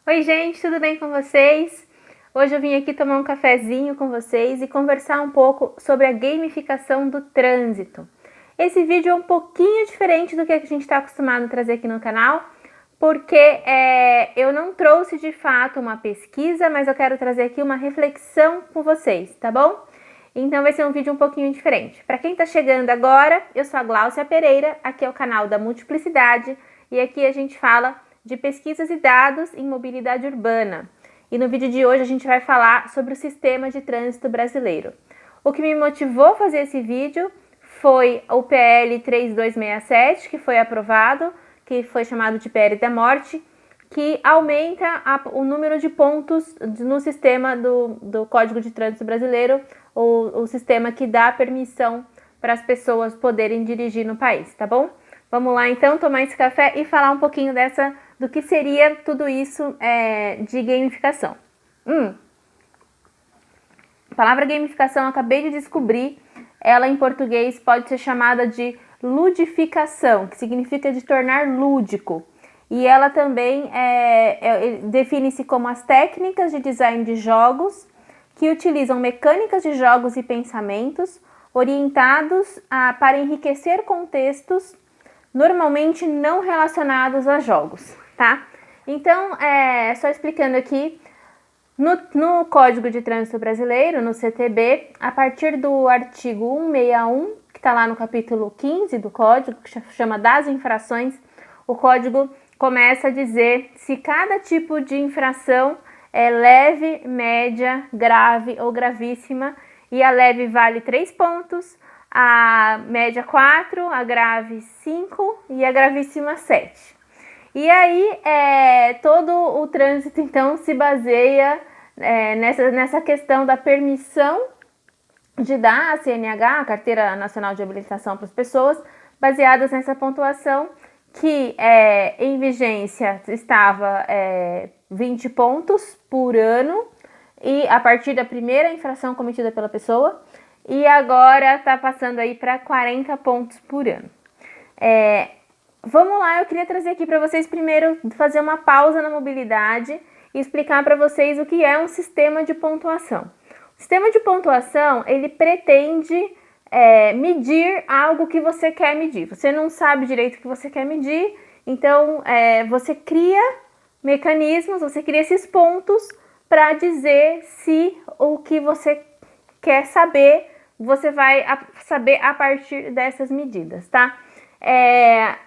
Oi gente, tudo bem com vocês? Hoje eu vim aqui tomar um cafezinho com vocês e conversar um pouco sobre a gamificação do trânsito. Esse vídeo é um pouquinho diferente do que a gente está acostumado a trazer aqui no canal, porque eu não trouxe de fato uma pesquisa, mas eu quero trazer aqui uma reflexão com vocês, tá bom? Então vai ser um vídeo um pouquinho diferente. Para quem está chegando agora, eu sou a Gláucia Pereira, aqui é o canal da Multiplicidade e aqui a gente fala de pesquisas e dados em mobilidade urbana. E no vídeo de hoje a gente vai falar sobre o sistema de trânsito brasileiro. O que me motivou a fazer esse vídeo foi o PL 3267, que foi aprovado, que foi chamado de PL da morte, que aumenta o número de pontos no sistema do Código de Trânsito Brasileiro, o sistema que dá permissão para as pessoas poderem dirigir no país, tá bom? Vamos lá então tomar esse café e falar um pouquinho do que seria tudo isso de gamificação. A palavra gamificação eu acabei de descobrir, ela em português pode ser chamada de ludificação, que significa de tornar lúdico. E ela também define-se como as técnicas de design de jogos que utilizam mecânicas de jogos e pensamentos orientados para enriquecer contextos normalmente não relacionados a jogos, tá? Então, só explicando aqui, no Código de Trânsito Brasileiro, no CTB, a partir do artigo 161, que está lá no capítulo 15 do Código, que chama das infrações, o Código começa a dizer se cada tipo de infração é leve, média, grave ou gravíssima, e a leve vale 3 pontos, a média 4, a grave 5 e a gravíssima 7. E aí, todo o trânsito, então, se baseia nessa questão da permissão de dar a CNH, a Carteira Nacional de Habilitação para as pessoas, baseadas nessa pontuação que em vigência estava 20 pontos por ano, e a partir da primeira infração cometida pela pessoa, e agora está passando aí para 40 pontos por ano. Vamos lá, eu queria trazer aqui para vocês primeiro, fazer uma pausa na mobilidade e explicar para vocês o que é um sistema de pontuação. O sistema de pontuação, ele pretende medir algo que você quer medir. Você não sabe direito o que você quer medir, então você cria mecanismos, você cria esses pontos para dizer se o que você quer saber, você vai saber a partir dessas medidas, tá?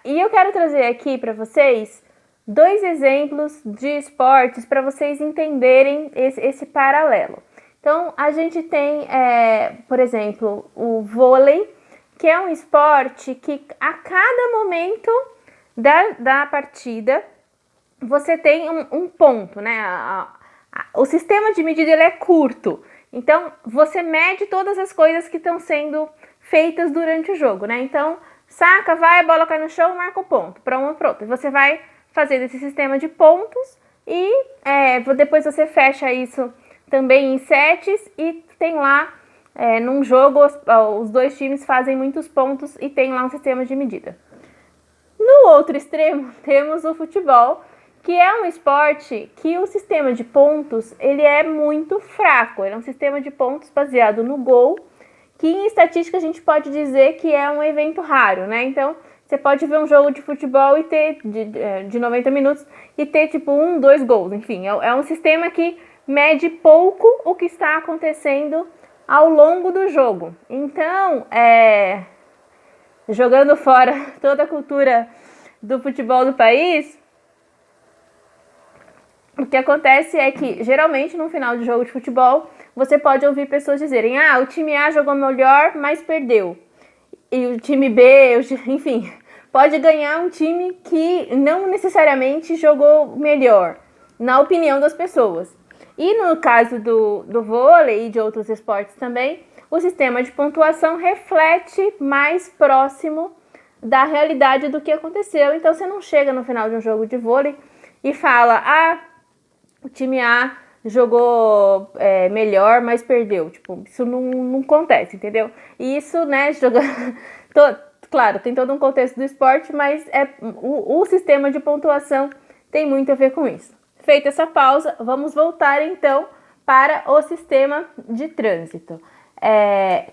E eu quero trazer aqui para vocês 2 exemplos de esportes para vocês entenderem esse paralelo. Então, a gente tem, por exemplo, o vôlei, que é um esporte que a cada momento da partida você tem um ponto, né? O sistema de medida ele é curto, então você mede todas as coisas que estão sendo feitas durante o jogo, né? Então, saca, vai, a bola cai no chão, marca o ponto, para uma, para outra. Você vai fazer esse sistema de pontos e depois você fecha isso também em sets e tem lá, num jogo, os 2 times fazem muitos pontos e tem lá um sistema de medida. No outro extremo, temos o futebol, que é um esporte que o sistema de pontos ele é muito fraco. Ele é um sistema de pontos baseado no gol, que em estatística a gente pode dizer que é um evento raro, né? Então, você pode ver um jogo de futebol e ter de 90 minutos e ter tipo 1, 2 gols, enfim. É um sistema que mede pouco o que está acontecendo ao longo do jogo. Então, jogando fora toda a cultura do futebol do país, o que acontece é que, geralmente, no final de jogo de futebol, você pode ouvir pessoas dizerem: o time A jogou melhor, mas perdeu. E o time B, enfim, pode ganhar um time que não necessariamente jogou melhor, na opinião das pessoas. E no caso do vôlei e de outros esportes também, o sistema de pontuação reflete mais próximo da realidade do que aconteceu. Então, você não chega no final de um jogo de vôlei e fala: o time A jogou melhor, mas perdeu. Tipo, isso não acontece, entendeu? E isso, né, claro, tem todo um contexto do esporte, mas o sistema de pontuação tem muito a ver com isso. Feita essa pausa, vamos voltar então para o sistema de trânsito,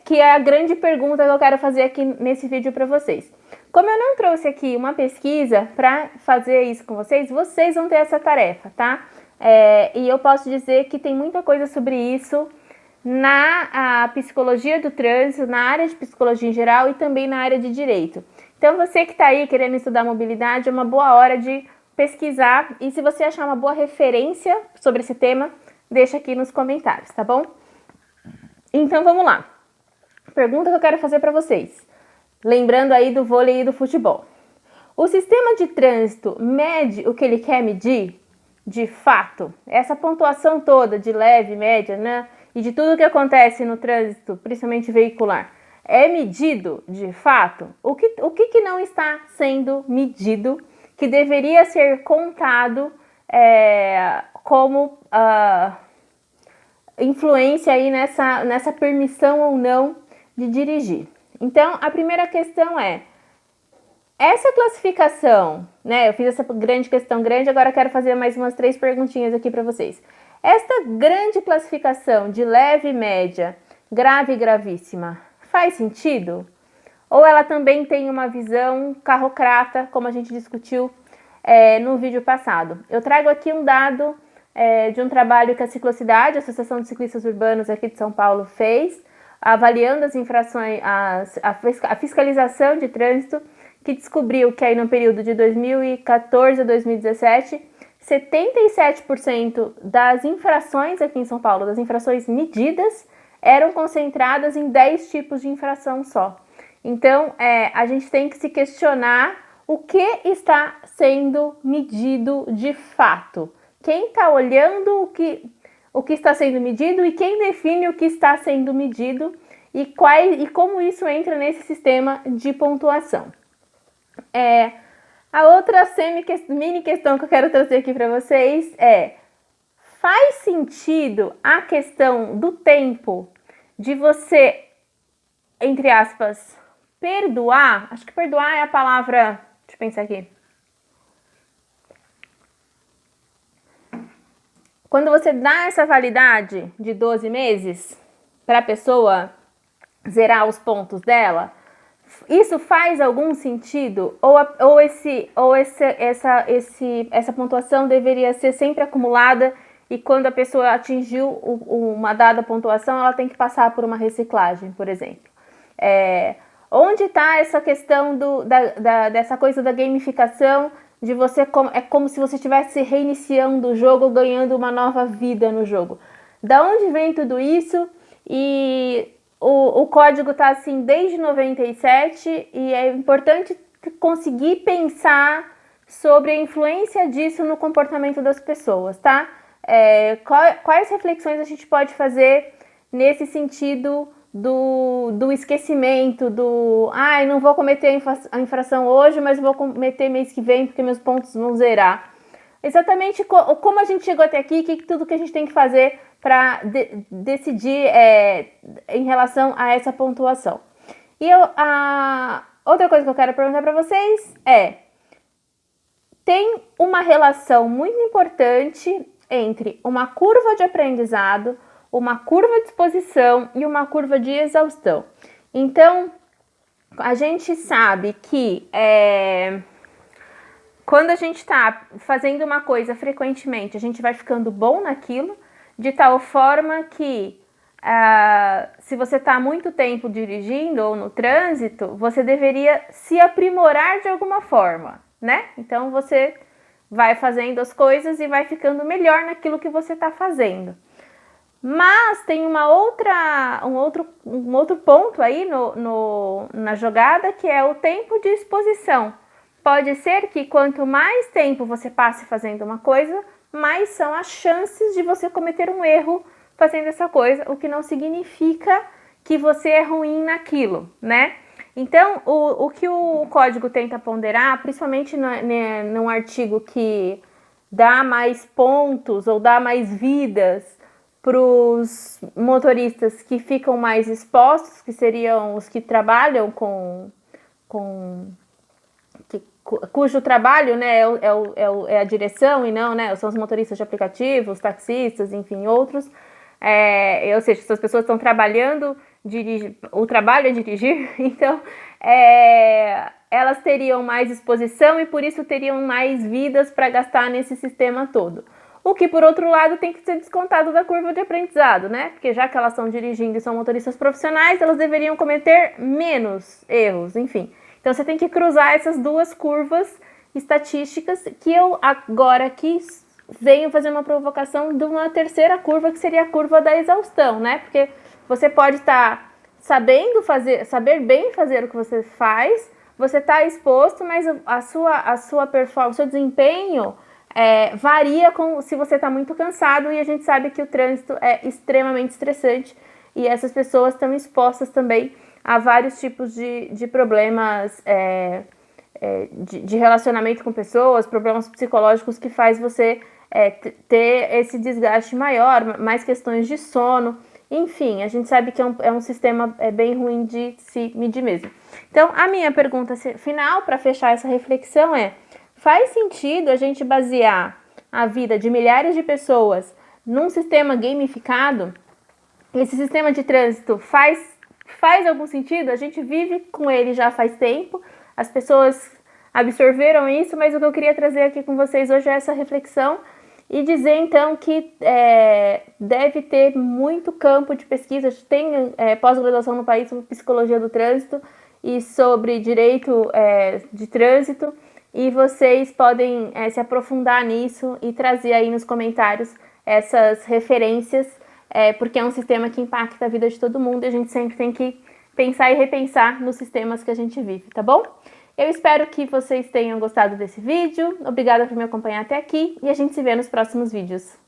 que é a grande pergunta que eu quero fazer aqui nesse vídeo para vocês. Como eu não trouxe aqui uma pesquisa para fazer isso com vocês, vocês vão ter essa tarefa, tá? E eu posso dizer que tem muita coisa sobre isso na psicologia do trânsito, na área de psicologia em geral e também na área de direito. Então, você que está aí querendo estudar mobilidade, é uma boa hora de pesquisar, e se você achar uma boa referência sobre esse tema, deixa aqui nos comentários, tá bom? Então, vamos lá. Pergunta que eu quero fazer para vocês. Lembrando aí do vôlei e do futebol. O sistema de trânsito mede o que ele quer medir? De fato, essa pontuação toda de leve, média, né? E de tudo que acontece no trânsito, principalmente veicular, é medido de fato? O que não está sendo medido, que deveria ser contado como influência aí nessa permissão ou não de dirigir? Então, a primeira questão é, essa classificação, né? Eu fiz essa questão grande, agora quero fazer mais umas 3 perguntinhas aqui para vocês. Esta grande classificação de leve, média, grave e gravíssima faz sentido? Ou ela também tem uma visão carrocrata, como a gente discutiu no vídeo passado? Eu trago aqui um dado de um trabalho que a Ciclocidade, a Associação de Ciclistas Urbanos aqui de São Paulo, fez, avaliando as infrações, a fiscalização de trânsito, que descobriu que aí no período de 2014 a 2017, 77% das infrações aqui em São Paulo, das infrações medidas, eram concentradas em 10 tipos de infração só. Então, a gente tem que se questionar o que está sendo medido de fato. Quem está olhando o que está sendo medido e quem define o que está sendo medido e como isso entra nesse sistema de pontuação. A outra mini questão que eu quero trazer aqui para vocês faz sentido a questão do tempo de você, entre aspas, perdoar? Acho que perdoar é a palavra, deixa eu pensar aqui. Quando você dá essa validade de 12 meses para a pessoa zerar os pontos dela, isso faz algum sentido? Ou essa pontuação deveria ser sempre acumulada e quando a pessoa atingiu uma dada pontuação, ela tem que passar por uma reciclagem, por exemplo? Onde está essa questão dessa coisa da gamificação, de você é como se você estivesse reiniciando o jogo, ganhando uma nova vida no jogo? Da onde vem tudo isso? E o código está assim desde 97 e é importante conseguir pensar sobre a influência disso no comportamento das pessoas, tá? Quais reflexões a gente pode fazer nesse sentido do esquecimento, não vou cometer a infração hoje, mas vou cometer mês que vem porque meus pontos vão zerar. Exatamente como a gente chegou até aqui, tudo que a gente tem que fazer para decidir em relação a essa pontuação. E a outra coisa que eu quero perguntar para vocês tem uma relação muito importante entre uma curva de aprendizado, uma curva de exposição e uma curva de exaustão. Então, a gente sabe que quando a gente está fazendo uma coisa frequentemente, a gente vai ficando bom naquilo, de tal forma que se você está há muito tempo dirigindo ou no trânsito, você deveria se aprimorar de alguma forma, né? Então, você vai fazendo as coisas e vai ficando melhor naquilo que você está fazendo. Mas tem um outro ponto aí na jogada, que é o tempo de exposição. Pode ser que quanto mais tempo você passe fazendo uma coisa, mais são as chances de você cometer um erro fazendo essa coisa, o que não significa que você é ruim naquilo, né? Então, o que o código tenta ponderar, principalmente num artigo que dá mais pontos ou dá mais vidas para os motoristas que ficam mais expostos, que seriam os que trabalham com cujo trabalho, né, é a direção e não, né, são os motoristas de aplicativos, os taxistas, enfim, outros. Ou seja, essas pessoas estão trabalhando, o trabalho é dirigir, então elas teriam mais exposição e por isso teriam mais vidas para gastar nesse sistema todo. O que, por outro lado, tem que ser descontado da curva de aprendizado, né? Porque já que elas estão dirigindo e são motoristas profissionais, elas deveriam cometer menos erros, enfim. Então, você tem que cruzar essas duas curvas estatísticas que eu agora aqui venho fazer uma provocação de uma terceira curva, que seria a curva da exaustão, né? Porque você pode estar saber bem fazer o que você faz, você está exposto, mas a sua performance, o seu desempenho varia se você está muito cansado, e a gente sabe que o trânsito é extremamente estressante e essas pessoas estão expostas também a vários tipos de problemas de relacionamento com pessoas, problemas psicológicos que faz você ter esse desgaste maior, mais questões de sono, enfim, a gente sabe que é um sistema bem ruim de se medir mesmo. Então, a minha pergunta final para fechar essa reflexão faz sentido a gente basear a vida de milhares de pessoas num sistema gamificado? Esse sistema de trânsito faz algum sentido? A gente vive com ele já faz tempo, as pessoas absorveram isso, mas o que eu queria trazer aqui com vocês hoje é essa reflexão e dizer então que deve ter muito campo de pesquisa. Tem pós-graduação no país sobre psicologia do trânsito e sobre direito de trânsito, e vocês podem se aprofundar nisso e trazer aí nos comentários essas referências, porque é um sistema que impacta a vida de todo mundo e a gente sempre tem que pensar e repensar nos sistemas que a gente vive, tá bom? Eu espero que vocês tenham gostado desse vídeo, obrigada por me acompanhar até aqui e a gente se vê nos próximos vídeos.